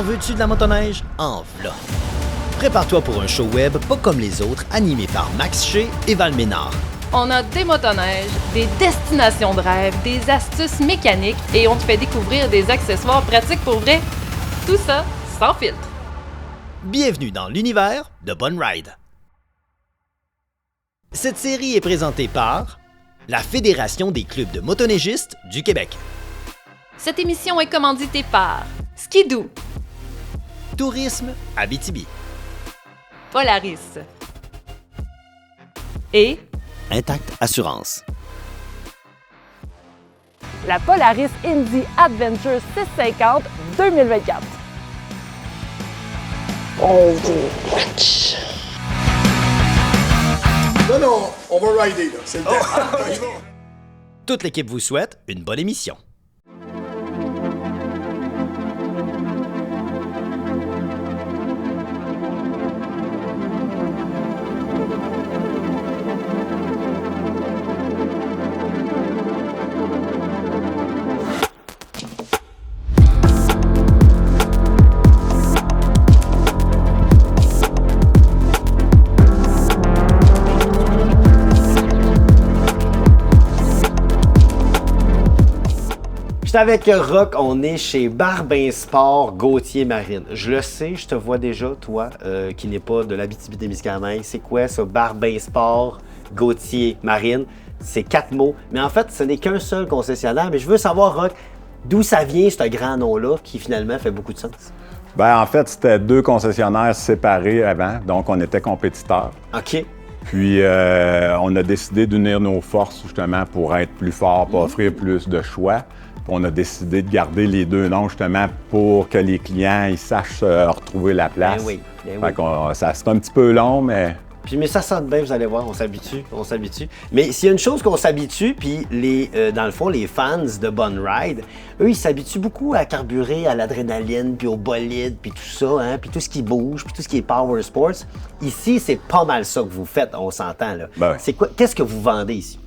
En veux-tu de la motoneige? En v'là! Prépare-toi pour un show web pas comme les autres, animé par Max Shea et Val Ménard. On a des motoneiges, des destinations de rêve, des astuces mécaniques et on te fait découvrir des accessoires pratiques pour vrai. Tout ça sans filtre. Bienvenue dans l'univers de Bonne Ride. Cette série est présentée par la Fédération des clubs de motoneigistes du Québec. Cette émission est commanditée par Skidoo, Tourisme Abitibi, Polaris et Intact Assurance. La Polaris Indy Adventure 650 2024. Non, on va rider, là. C'est le temps. Toute l'équipe vous souhaite une bonne émission. J'étais avec Rock, on est chez Barbin Sport Gauthier Marine. Je le sais, je te vois déjà, toi, qui n'es pas de l'Abitibi-Témiscamingue. C'est quoi ça, Barbin Sport Gauthier Marine? C'est 4 mots, mais en fait, ce n'est qu'un seul concessionnaire. Mais je veux savoir, Rock, d'où ça vient, ce grand nom-là, qui finalement fait beaucoup de sens? Bien, en fait, c'était 2 concessionnaires séparés avant, donc on était compétiteurs. OK. Puis, on a décidé d'unir nos forces, justement, pour être plus forts, pour offrir plus de choix. Puis on a décidé de garder les 2 noms, justement, pour que les clients ils sachent retrouver la place. Ben oui, ben Fait oui. qu'on- ça, c'est un petit peu long, mais Mais ça sent bien, vous allez voir, on s'habitue. Mais s'il y a une chose qu'on s'habitue, puis dans le fond, les fans de Bonne Ride, eux, ils s'habituent beaucoup à carburer à l'adrénaline, puis au bolide, puis tout ça, hein, puis tout ce qui bouge, puis tout ce qui est power sports. Ici, c'est pas mal ça que vous faites, on s'entend, là. Ben oui. C'est quoi, qu'est-ce que vous vendez ici?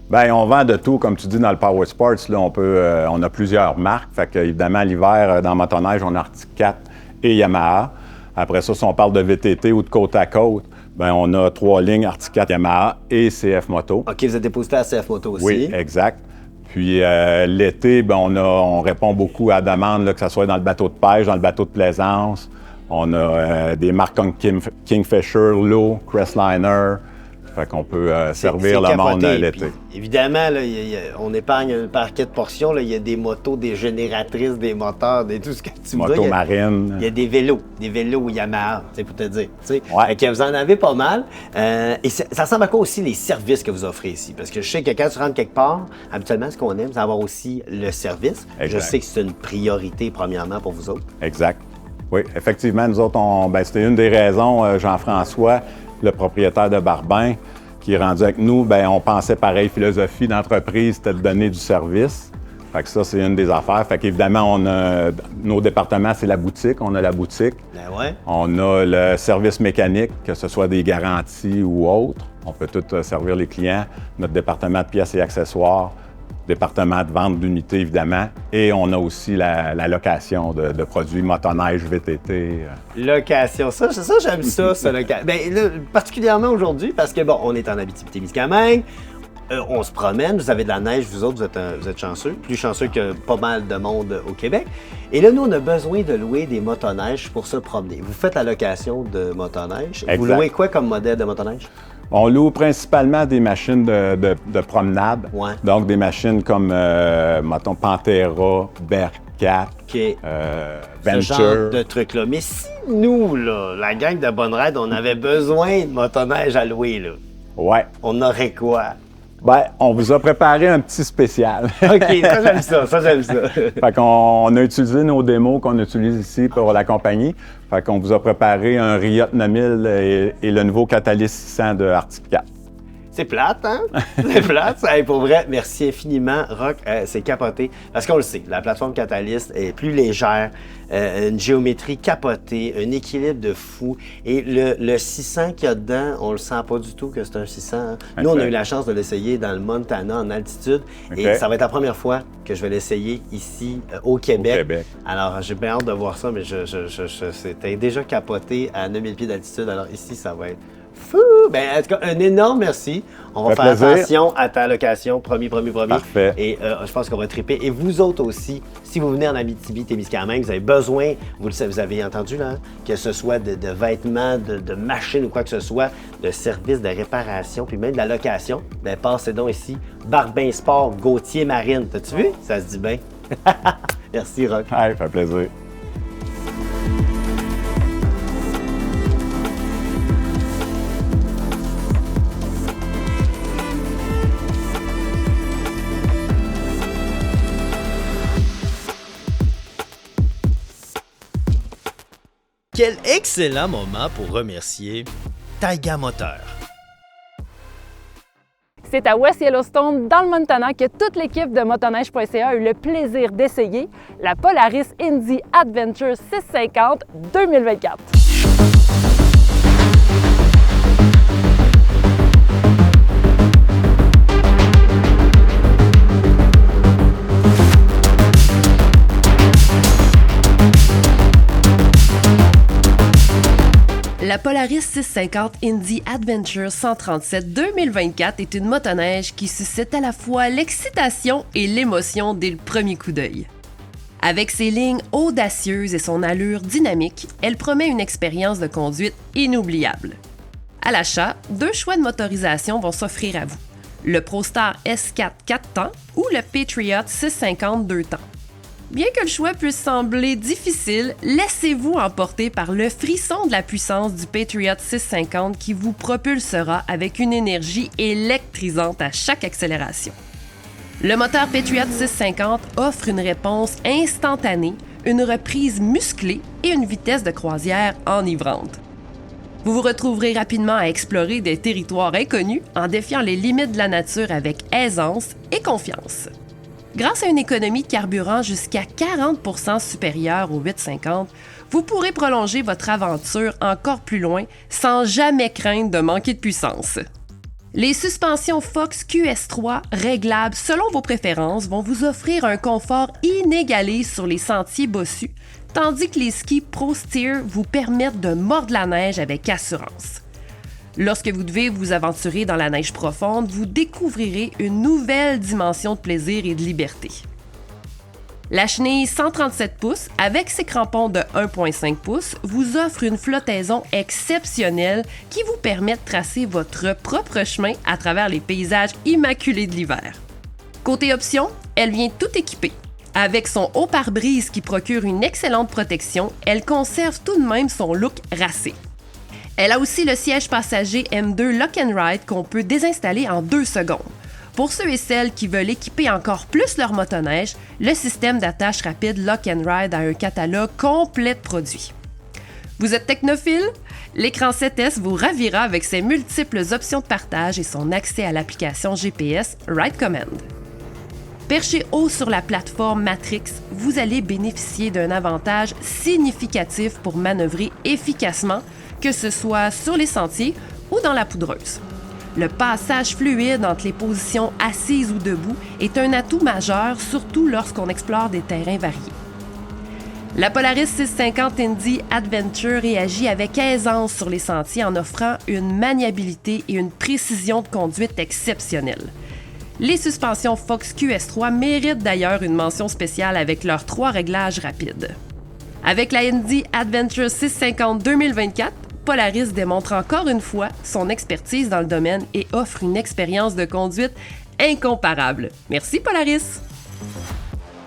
bien, on vend de tout, comme tu dis, dans le Power Sports. Là, on a plusieurs marques. Fait que, évidemment, l'hiver, dans motoneige, on a Arctic 4 et Yamaha. Après ça, si on parle de VTT ou de côte à côte, bien, on a 3 lignes Arctic 4, Yamaha et CF Moto. OK, vous êtes dépositaire à CF Moto aussi. Oui, exact. Puis l'été, bien, on répond beaucoup à la demande, là, que ce soit dans le bateau de pêche, dans le bateau de plaisance. On a des marques comme Kingfisher, Lowe, Crestliner. Fait qu'on peut servir le monde capoté. l'été. Puis, évidemment, là, on épargne un paquet de portions. Là. Il y a des motos, des génératrices, des moteurs, tout ce que tu me dis. Moto marine. Il y a des vélos Yamaha, pour te dire. Ouais. Fait que vous en avez pas mal. Et ça ressemble à quoi aussi les services que vous offrez ici? Parce que je sais que quand tu rentres quelque part, habituellement, ce qu'on aime, c'est avoir aussi le service. Exact. Je sais que c'est une priorité, premièrement, pour vous autres. Exact. Oui, effectivement, nous autres, c'était une des raisons, Jean-François, le propriétaire de Barbin, qui est rendu avec nous, bien, on pensait pareil, philosophie d'entreprise, c'était de donner du service. Fait que ça, c'est une des affaires. Fait qu'évidemment, nos départements, c'est la boutique. On a la boutique. Ben ouais. On a le service mécanique, que ce soit des garanties ou autres. On peut tout servir les clients. Notre département de pièces et accessoires, département de vente d'unités, évidemment. Et on a aussi la location de produits motoneige, VTT. Location, ça j'aime ça, location. Ben, là, particulièrement aujourd'hui, parce que, bon, on est en Abitibi-Témiscamingue, on se promène, vous avez de la neige, vous autres, vous êtes chanceux, plus chanceux que pas mal de monde au Québec. Et là, nous, on a besoin de louer des motoneiges pour se promener. Vous faites la location de motoneige. Vous Exact. louez quoi comme modèle de motoneige? On loue principalement des machines de promenade. Ouais. Donc, des machines comme, mettons, Pantera, Bearcat, OK. Ce Venture. genre de trucs-là. Mais si nous, là, la gang de Bonne Ride, on avait besoin de motoneige à louer, là, Ouais. on aurait quoi? Ben, on vous a préparé un petit spécial. OK, ça j'aime ça. Fait qu'on a utilisé nos démos qu'on utilise ici pour la compagnie. Fait qu'on vous a préparé un Riot 9000 et le nouveau Catalyst 600 de Arctic 4. C'est plate, hein? C'est plate. Hey, pour vrai, merci infiniment. Rock, c'est capoté. Parce qu'on le sait, la plateforme Catalyst est plus légère, une géométrie capotée, un équilibre de fou. Et le 600 qu'il y a dedans, on le sent pas du tout que c'est un 600. Hein? Nous, on a eu la chance de l'essayer dans le Montana, en altitude. Et ça va être la première fois que je vais l'essayer ici, au Québec. Alors, j'ai bien hâte de voir ça, mais c'était déjà capoté à 9000 pieds d'altitude. Alors ici, ça va être fou! Ben, en tout cas, un énorme merci. On va faire attention à ta location, promis. Parfait. Et je pense qu'on va triper. Et vous autres aussi, si vous venez en Abitibi-Témiscamingue, vous avez besoin, vous avez entendu là, que ce soit de vêtements, de machines ou quoi que ce soit, de services de réparation, puis même de la location, ben passez donc ici, Barbin Sport, Gauthier Marine. T'as-tu vu? Ça se dit bien. Merci, Rock. Ça fait plaisir. Quel excellent moment pour remercier Taiga Moteur. C'est à West Yellowstone, dans le Montana, que toute l'équipe de motoneige.ca a eu le plaisir d'essayer la Polaris Indy Adventure 650 2024. La Polaris 650 Indy Adventure 137 2024 est une motoneige qui suscite à la fois l'excitation et l'émotion dès le premier coup d'œil. Avec ses lignes audacieuses et son allure dynamique, elle promet une expérience de conduite inoubliable. À l'achat, 2 choix de motorisation vont s'offrir à vous. Le ProStar S4 4 temps ou le Patriot 650 2 temps. Bien que le choix puisse sembler difficile, laissez-vous emporter par le frisson de la puissance du Patriot 650 qui vous propulsera avec une énergie électrisante à chaque accélération. Le moteur Patriot 650 offre une réponse instantanée, une reprise musclée et une vitesse de croisière enivrante. Vous vous retrouverez rapidement à explorer des territoires inconnus en défiant les limites de la nature avec aisance et confiance. Grâce à une économie de carburant jusqu'à 40% supérieure au 850, vous pourrez prolonger votre aventure encore plus loin sans jamais craindre de manquer de puissance. Les suspensions Fox QS3 réglables selon vos préférences vont vous offrir un confort inégalé sur les sentiers bossus, tandis que les skis Pro Steer vous permettent de mordre la neige avec assurance. Lorsque vous devez vous aventurer dans la neige profonde, vous découvrirez une nouvelle dimension de plaisir et de liberté. La chenille 137 pouces, avec ses crampons de 1,5 pouces, vous offre une flottaison exceptionnelle qui vous permet de tracer votre propre chemin à travers les paysages immaculés de l'hiver. Côté option, elle vient tout équipée. Avec son haut pare-brise qui procure une excellente protection, elle conserve tout de même son look racé. Elle a aussi le siège passager M2 Lock and Ride qu'on peut désinstaller en 2 secondes. Pour ceux et celles qui veulent équiper encore plus leur motoneige, le système d'attache rapide Lock and Ride a un catalogue complet de produits. Vous êtes technophile? L'écran 7S vous ravira avec ses multiples options de partage et son accès à l'application GPS Ride Command. Perché haut sur la plateforme Matrix, vous allez bénéficier d'un avantage significatif pour manœuvrer efficacement, que ce soit sur les sentiers ou dans la poudreuse. Le passage fluide entre les positions assises ou debout est un atout majeur, surtout lorsqu'on explore des terrains variés. La Polaris 650 Indy Adventure réagit avec aisance sur les sentiers en offrant une maniabilité et une précision de conduite exceptionnelles. Les suspensions Fox QS3 méritent d'ailleurs une mention spéciale avec leurs 3 réglages rapides. Avec la Indy Adventure 650 2024, Polaris démontre encore une fois son expertise dans le domaine et offre une expérience de conduite incomparable. Merci Polaris!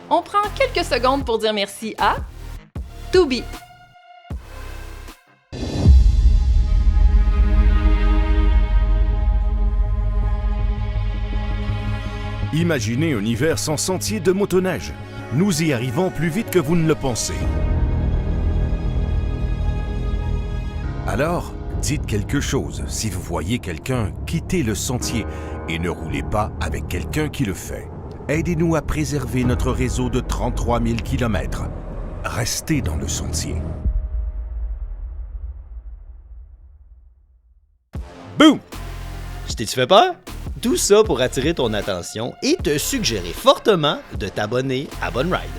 On prend quelques secondes pour dire merci à Tubi. Imaginez un hiver sans sentier de motoneige. Nous y arrivons plus vite que vous ne le pensez. Alors, Dites quelque chose si vous voyez quelqu'un quitter le sentier et ne roulez pas avec quelqu'un qui le fait. Aidez-nous à préserver notre réseau de 33 000 km. Restez dans le sentier. Boum! Je t'ai-tu fait peur? Tout ça pour attirer ton attention et te suggérer fortement de t'abonner à Bonne Ride.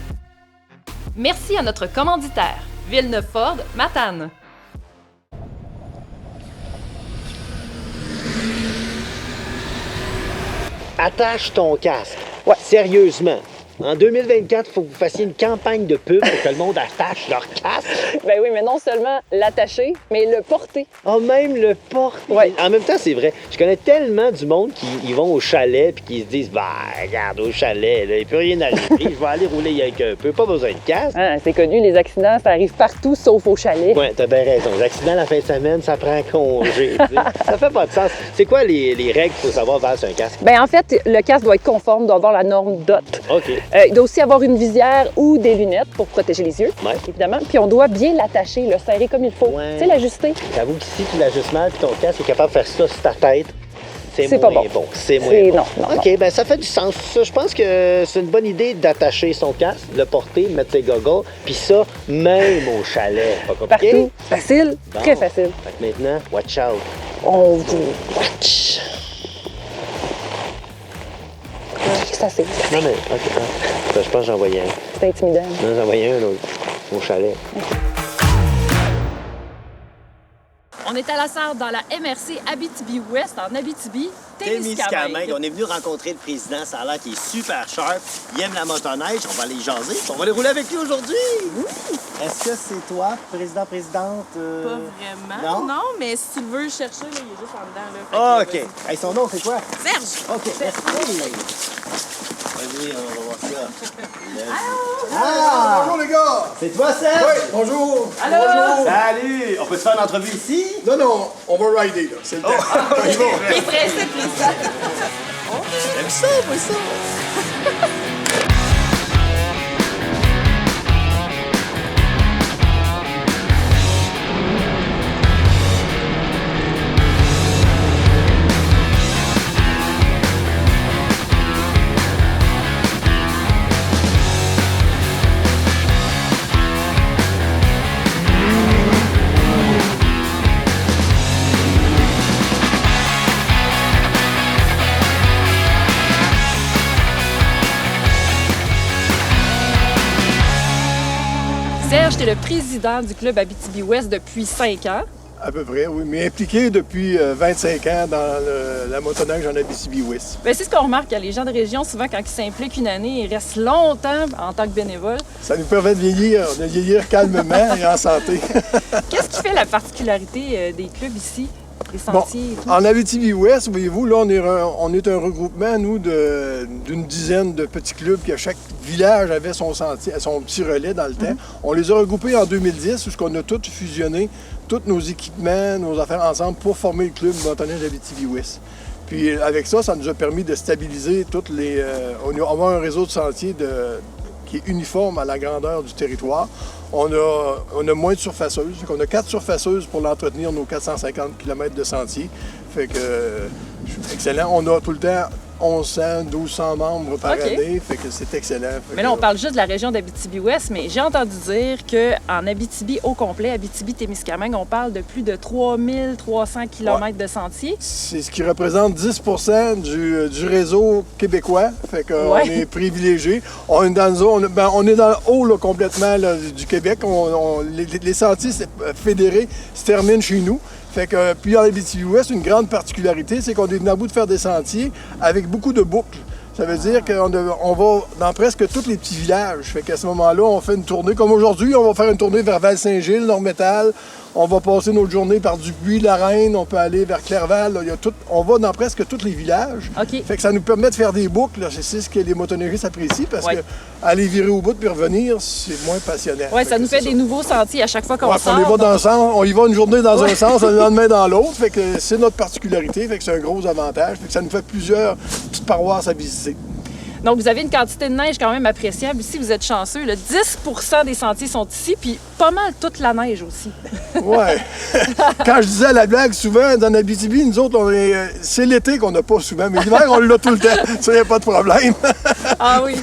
Merci à notre commanditaire, Villeneuve Ford, Matane. Attache ton casque. Ouais, sérieusement. En 2024, il faut que vous fassiez une campagne de pub pour que le monde attache leur casque. Ben oui, mais non seulement l'attacher, mais le porter. Ah, même le porte. Ouais. En même temps, c'est vrai. Je connais tellement du monde qui ils vont au chalet puis qui se disent, bah, regarde, au chalet, là, il peut rien arriver. Je vais aller rouler avec un peu. Pas besoin de casque. Ah, c'est connu, les accidents, ça arrive partout sauf au chalet. Ouais, t'as bien raison. Les accidents la fin de semaine, ça prend congé. Tu sais. Ça fait pas de sens. C'est quoi les règles qu'il faut savoir vers un casque? Ben en fait, le casque doit être conforme, doit avoir la norme DOT. OK. Il doit aussi avoir une visière ou des lunettes pour protéger les yeux, Ouais. évidemment. Puis on doit bien l'attacher, le serrer comme il faut. Ouais. Tu sais, l'ajuster. J'avoue que si tu l'ajustes mal puis ton casque est capable de faire ça sur ta tête, c'est C'est moins pas bon. C'est moins C'est- bon. non, OK, ben ça fait du sens. Ça, je pense que c'est une bonne idée d'attacher son casque, le porter, mettre ses goggles, puis ça, même au chalet. Pas compliqué? Partout. Facile, Bon. très facile. Fait que maintenant, watch out. On vous watch. Ça, c'est Non, mais, OK. Je pense que j'en voyais un. c'est intimidant. Non, j'en voyais un autre. Au chalet. On est à la salle dans la MRC Abitibi-Ouest, en Abitibi-Témiscamingue. On est venu rencontrer le président, ça a l'air qu'il est super sharp. Il aime la motoneige, on va aller jaser. On va aller rouler avec lui aujourd'hui. Est-ce que c'est toi, présidente? Pas vraiment. Non? Mais si tu le veux le chercher, là, il est juste en dedans. Là. Ah, Fait que, OK. Hey, son nom, c'est quoi? vas-y. Serge! OK, merci. Vas-y, on va voir ça. Ah! Bonjour les gars! C'est toi, Serge? Oui, bonjour! Allô? Bonjour! Salut! On peut se faire une entrevue ici? Non, non, on va rider là, c'est le temps. Il est pressé de président. J'aime ça, moi, ça! Serge, tu es le président du club Abitibi-Ouest depuis 5 ans. À peu près, oui, mais impliqué depuis 25 ans dans la motoneige en Abitibi-Ouest. Ben, c'est ce qu'on remarque, les gens de région, souvent, quand ils s'impliquent une année, ils restent longtemps en tant que bénévoles. Ça nous permet de vieillir calmement et en santé. Qu'est-ce qui fait la particularité des clubs ici, des sentiers et tout? En Abitibi-Ouest, voyez-vous, là, on est un regroupement, nous, d'une dizaine de petits clubs qui, à chaque village, avait son sentier, son petit relais dans le temps. On les a regroupés en 2010, où on a tous fusionné, tous nos équipements, nos affaires ensemble pour former le club motoneige Abitibi-Ouest. Puis avec ça, ça nous a permis de stabiliser toutes les... on a un réseau de sentiers qui est uniforme à la grandeur du territoire. On a moins de surfaceuses. On a 4 surfaceuses pour l'entretenir, nos 450 km de sentiers. Fait que excellent. On a tout le temps 1100, 1200 membres par OK. année. Fait que c'est excellent. Fait Mais là, que- on parle juste de la région d'Abitibi-Ouest, mais j'ai entendu dire qu'en Abitibi au complet, Abitibi-Témiscamingue, on parle de plus de 3300 km de sentiers. C'est ce qui représente 10 du réseau québécois. Fait qu'on Ouais. est privilégié. On est dans le zone- on est dans le haut là, complètement là, du Québec. Les sentiers fédérés se terminent chez nous. Fait que, puis en Abitibi-Ouest, une grande particularité, c'est qu'on est à bout de faire des sentiers avec beaucoup de boucles. Ça veut dire qu'on va dans presque tous les petits villages. Fait qu'à ce moment-là, on fait une tournée. Comme aujourd'hui, on va faire une tournée vers Val-Saint-Gilles, Nord-Métal. On va passer notre journée par Dupuis, La Reine. On peut aller vers Clerval. Là, on va dans presque tous les villages. OK. Fait que ça nous permet de faire des boucles. Là. C'est ce que les motoneigistes apprécient parce Ouais. que aller virer au bout puis revenir, c'est moins passionnant. Oui, ça que nous c'est fait des nouveaux sentiers à chaque fois qu'on Ouais, sort. on y va dans le sens, on y va une journée dans Ouais. un sens, le lendemain dans l'autre. Fait que c'est notre particularité, fait que c'est un gros avantage. Fait que ça nous fait plusieurs petites paroisses à visiter. Donc, vous avez une quantité de neige quand même appréciable. Ici, vous êtes chanceux. Là, 10 des sentiers sont ici, puis pas mal toute la neige aussi. Ouais. Quand je disais la blague, souvent, dans Abitibi, nous autres, c'est l'été qu'on n'a pas souvent, mais l'hiver, on l'a tout le temps. Ça, il n'y a pas de problème. Ah oui.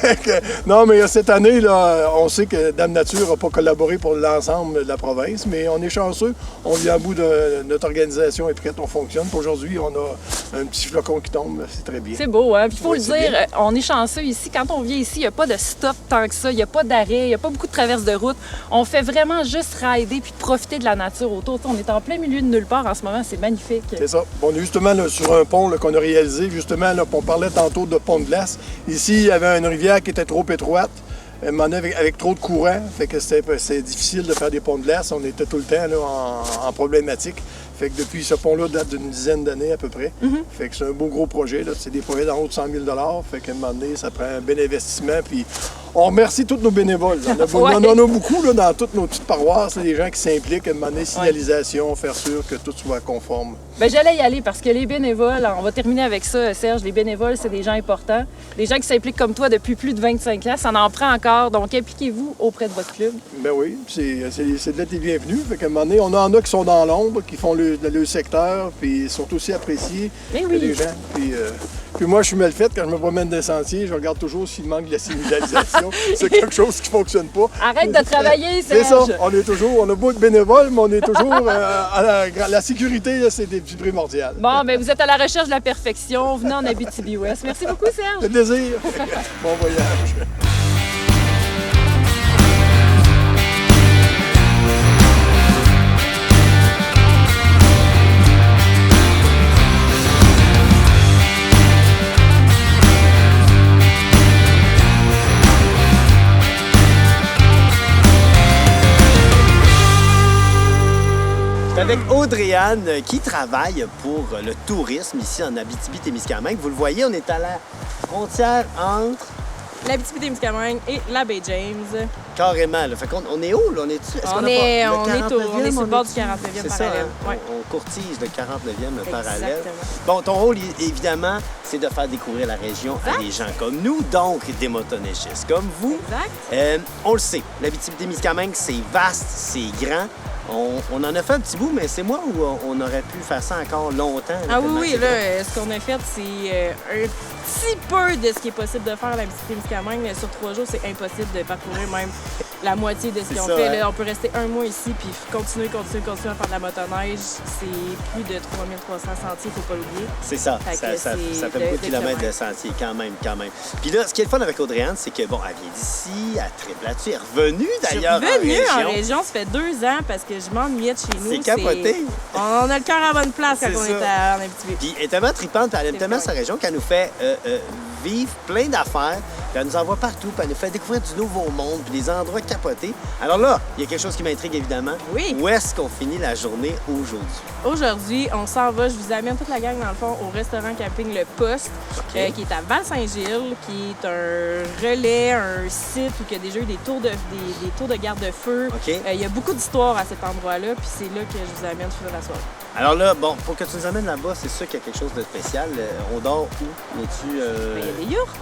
Non, mais cette année, là, on sait que Dame Nature n'a pas collaboré pour l'ensemble de la province, mais on est chanceux. On vient à bout de notre organisation est prête, on fonctionne. Puis aujourd'hui, on a un petit flocon qui tombe, c'est très bien. C'est beau, hein? Puis il faut Oui, le c'est dire, bien. on est chanceux ici. Quand on vient ici, il n'y a pas de stop tant que ça. Il n'y a pas d'arrêt, il n'y a pas beaucoup de traverses de route. On fait vraiment juste rider puis profiter de la nature autour. T'sais, on est en plein milieu de nulle part en ce moment, c'est magnifique. C'est ça. Bon, on est justement là, sur un pont là, qu'on a réalisé. Justement, là, on parlait tantôt de pont de glace. Ici, il y avait une rivière qui était trop étroite. Un moment donné, avec trop de courant, fait que c'est difficile de faire des ponts de glace. On était tout le temps là, en problématique. Fait que depuis ce pont-là date d'une dizaine d'années à peu près. Fait que c'est un beau gros projet. Là. C'est des projets d'en haut de 100 000 $. Fait qu'à un moment donné, ça prend un bel investissement. Puis on remercie tous nos bénévoles. On en a beaucoup là, dans toutes nos petites paroisses. Là, des gens qui s'impliquent à demander signalisation, faire sûr que tout soit conforme. Bien, j'allais y aller parce que les bénévoles, on va terminer avec ça, Serge. Les bénévoles, c'est des gens importants. Des gens qui s'impliquent comme toi depuis plus de 25 ans. Ça en prend encore. Donc, impliquez-vous auprès de votre club. Ben oui, c'est de là tes bienvenus. Fait qu'à un moment donné, on en a qui sont dans l'ombre, qui font le secteur, puis ils sont aussi appréciés Mais que oui. les gens. Puis moi, je suis mal faite quand je me promène des sentiers. Je regarde toujours s'il manque de la signalisation. C'est quelque chose qui ne fonctionne pas. Arrête de travailler, C'est Serge! ça. On a beau de bénévoles, mais on est toujours la sécurité, là, c'est primordial. Bon, bien, vous êtes à la recherche de la perfection. Venez en Abitibi-Ouest. Merci beaucoup, Serge. Le plaisir. Bon voyage. Avec Audrey-Anne qui travaille pour le tourisme ici en Abitibi-Témiscamingue. Vous le voyez, on est à la frontière entre... L'Abitibi-Témiscamingue et la baie James. Carrément, là. Fait qu'on on est où, là? On est-tu? On est sur le bord du 49e C'est ça, parallèle. hein? Ouais. On courtige le 49e parallèle. Exactement. Bon, ton rôle, évidemment, c'est de faire découvrir la région à des gens comme nous, donc des motoneigistes comme vous. Exact. On le sait, l'Abitibi-Témiscamingue, c'est vaste, c'est grand. On en a fait un petit bout, mais c'est moi où on aurait pu faire ça encore longtemps. Ah oui, tellement oui, c'est là, grand. ce qu'on a fait, c'est un petit peu de ce qui est possible de faire à la Abitibi-Témiscamingue, mais sur 3 jours, c'est impossible de parcourir même la moitié de ce C'est qu'on ça, fait. hein? Là, on peut rester un mois ici puis continuer à faire de la motoneige. C'est plus de 3300 sentiers, il faut pas l'oublier. C'est ça. Fait Ça que fait c'est beaucoup de de kilomètres de kilomètres. sentiers, quand même. Puis là, ce qui est le fun avec Audrey-Anne, c'est que, bon, elle vient d'ici, elle triple là-dessus, elle est revenue d'ailleurs Je suis revenue en en région. région, ça fait 2 ans parce que je m'ennuyais de chez nous. C'est capoté. On a le cœur à bonne place quand C'est on ça. est en Abitibi. Puis elle est tellement tripante, puis elle aime C'est tellement vrai. sa région qu'elle nous fait vivre plein d'affaires, puis elle nous envoie partout, puis elle nous fait découvrir du nouveau monde, puis des endroits capotés. Alors là, il y a quelque chose qui m'intrigue évidemment. Oui. Où est-ce qu'on finit la journée aujourd'hui? Aujourd'hui, on s'en va. Je vous amène toute la gang, dans le fond, au restaurant camping Le Poste, qui est à Val-Saint-Gilles, qui est un relais, un site où il y a déjà eu des tours de garde-feu. OK. Il y a beaucoup d'histoires à cet endroit-là, puis c'est là que je vous amène toute la soirée. Alors là, bon, pour que tu nous amènes là-bas, c'est sûr qu'il y a quelque chose de spécial. On dort où? Y a-tu... Il y a des yurts.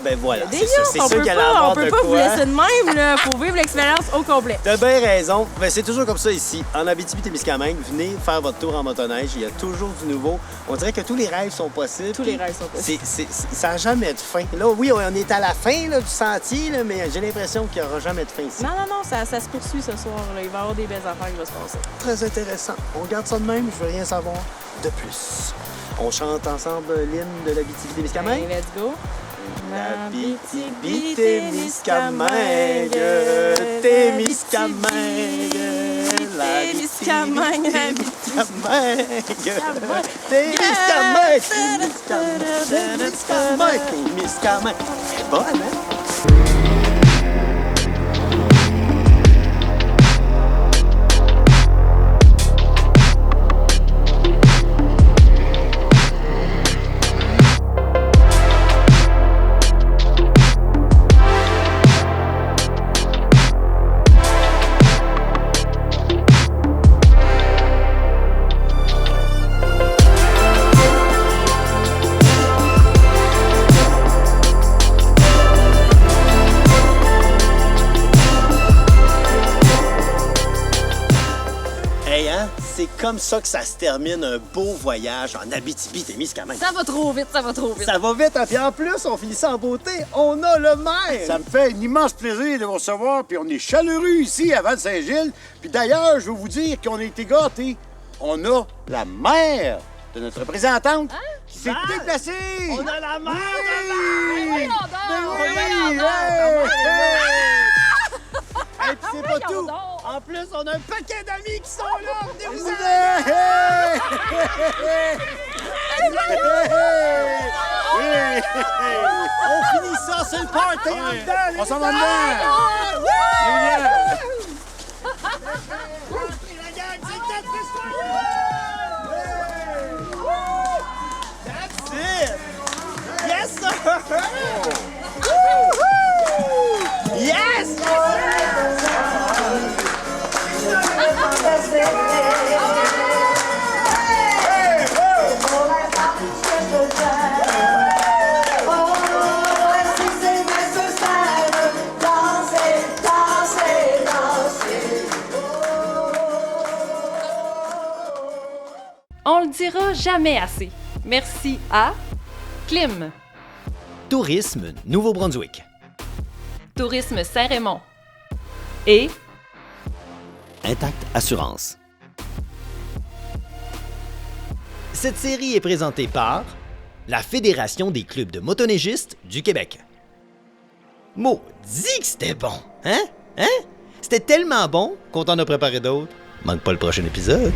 Ben voilà, Il y a c'est des ça. yurts. C'est On sûr peut qu'il y allait pas, avoir on peut de pas vous quoi. laisser de même, là. Faut vivre l'expérience au complet. T'as bien raison. Ben, c'est toujours comme ça ici. En Abitibi-Témiscamingue, venez faire votre tour en motoneige. Il y a toujours du nouveau. On dirait que tous les rêves sont possibles. Tous les rêves sont possibles. Ça n'a jamais de fin. Là, oui, on est à la fin là, du sentier, là, mais j'ai l'impression qu'il n'y aura jamais de fin ici. Non, ça se poursuit ce soir. Là. Il va y avoir des belles affaires qui vont se passer. Très intéressant. On garde ça de même. Je veux rien savoir de plus. On chante ensemble l'hymne de l'Abitibi-Témiscamingue. Hey, let's go. L'Abitibi-Témiscamingue, Témiscamingue, Témiscamingue, Témiscamingue. Bonne, hein? c'est comme ça que ça se termine un beau voyage en Abitibi-Témiscamingue. Ça va trop vite, ça va trop vite. Ça va vite, hein? Puis en plus, on finit ça en beauté. On a le maire! Ça me fait un immense plaisir de vous recevoir, puis on est chaleureux ici à Val-Saint-Gilles. Puis d'ailleurs, je veux vous dire qu'on a été gâtés. On a la mère de notre représentante qui s'est déplacée. On a la mère! Oui! Et puis c'est pas tout! En plus, on a un paquet d'amis qui sont là! Venez vous On finit ça, c'est le party! On s'en va dedans! La gang, c'est notre festival! That's it! Yes, sir! Yes! On le dira jamais assez. Merci à Clim, Tourisme Nouveau-Brunswick. Tourisme Saint-Raymond et Intact Assurance. Cette série est présentée par la Fédération des clubs de motoneigistes du Québec. Maudit que c'était bon, hein? C'était tellement bon qu'on t'en a préparé d'autres. Manque pas le prochain épisode.